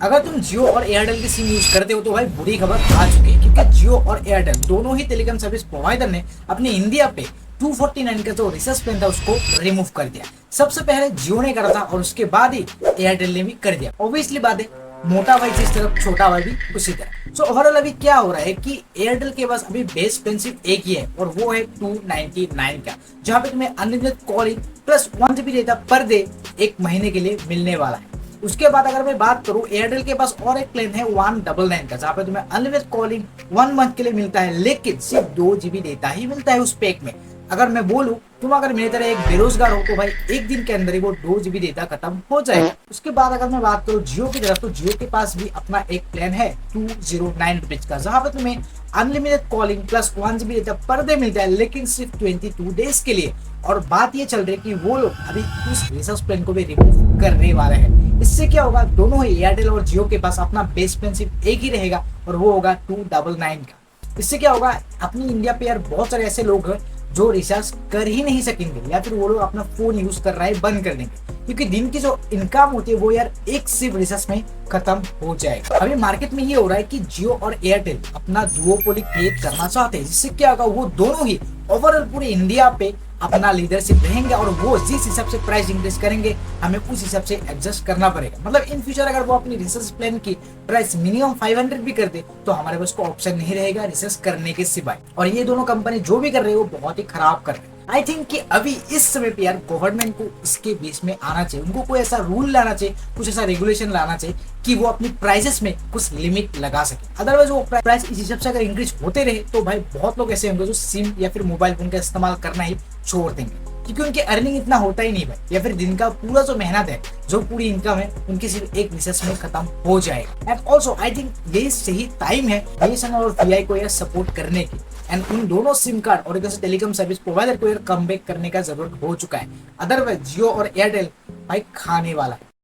अगर तुम जियो और एयरटेल की सिम यूज करते हो तो भाई बुरी खबर आ चुकी है, क्योंकि जियो और एयरटेल दोनों ही टेलीकॉम सर्विस प्रोवाइडर ने अपने इंडिया पे 249 का जो रिसर्च प्लान था उसको रिमूव कर दिया। सबसे पहले जियो ने करा था और उसके बाद ही एयरटेल ने भी कर दिया। ऑब्वियसली बात है, मोटा भाई से इस तरफ छोटा भाई भी उसी तरह। सो ओवरऑल अभी क्या हो रहा है कि एयरटेल के पास अभी बेस प्लान सिर्फ एक ही है और वो है 299 का, जहाँ पे तुम्हें unlimited calling plus 1 GB data per day एक महीने के लिए मिलने वाला है। उसके बाद अगर मैं बात करूं, एयरटेल के पास और एक प्लान है 199 का, जहाँ पे तुम्हें अनलिमिटेड कॉलिंग 1 मंथ के लिए मिलता है, लेकिन सिर्फ 2 GB डेटा ही मिलता है उस पैक में। अगर मैं बोलूं, तुम अगर मेरी तरह एक बेरोजगार हो तो भाई एक दिन के अंदर ही वो 2 GB डेटा खत्म हो जाएगा। उसके बाद अगर मैं बात करूं जियो की तरफ, तो जियो के पास भी अपना एक प्लान है 209 रुपीज का, जहां पे तुम्हें unlimited calling plus 1 GB data per day मिलता है, लेकिन सिर्फ 22 डेज के लिए। और बात ये चल रही है कि वो लोग अभी उस रिसर्च प्लान को भी रिमूव करने वाले हैं। इससे क्या होगा, दोनों ही एयरटेल और जियो के पास अपना बेस प्लान सिर्फ एक ही रहेगा और वो होगा 299 का। इससे क्या होगा, अपनी इंडिया पे यार बहुत सारे ऐसे लोग हैं जो रिचार्ज कर ही नहीं सकेंगे, या फिर वो लोग अपना फोन यूज कर रहा है बंद कर देंगे, क्योंकि दिन की जो इनकम होती है वो यार एक सिर्फ रिचार्ज में खत्म हो जाएगा। अभी मार्केट में ये हो रहा है कि जियो और एयरटेल अपना डुओपोली क्रिएट करना चाहते हैं, जिससे क्या होगा, वो दोनों ही ओवरऑल पूरे इंडिया पे अपना लीडरशिप रहेंगे और वो जिस हिसाब से प्राइस इंक्रीज करेंगे हमें उस हिसाब से एडजस्ट करना पड़ेगा। मतलब इन फ्यूचर अगर वो अपनी रिसर्च प्लान की प्राइस मिनिमम 500 भी कर दे तो हमारे पास को ऑप्शन नहीं रहेगा रिसर्च करने के सिवाय। और ये दोनों कंपनी जो भी कर रही है वो बहुत ही खराब कर रहे हैं। आई थिंक कि अभी इस समय पे यार गवर्नमेंट को इसके बीच में आना चाहिए, उनको कोई ऐसा रूल लाना चाहिए, कुछ ऐसा रेगुलेशन लाना चाहिए कि वो अपनी प्राइसेस में कुछ लिमिट लगा सके। अदरवाइज वो प्राइस इस हिसाब से अगर इंक्रीज होते रहे तो भाई बहुत लोग ऐसे होंगे जो सिम या फिर मोबाइल फोन का इस्तेमाल करना ही छोड़ देंगे, क्योंकि उनके अर्निंग इतना होता ही नहीं भाई, या फिर दिन का पूरा जो मेहनत है, जो पूरी इनकम है, उनकी सिर्फ एक रिसर्च में खत्म हो जाएगा। एंड ऑल्सो आई थिंक ये सही टाइम है बीएसएनएल और वीआई को यार सपोर्ट करने की, एंड उन दोनों सिम कार्ड और टेलीकॉम सर्विस प्रोवाइडर को यार कम बैक करने का जरूरत हो चुका है। अदरवाइज जियो और एयरटेल भाई खाने वाला है।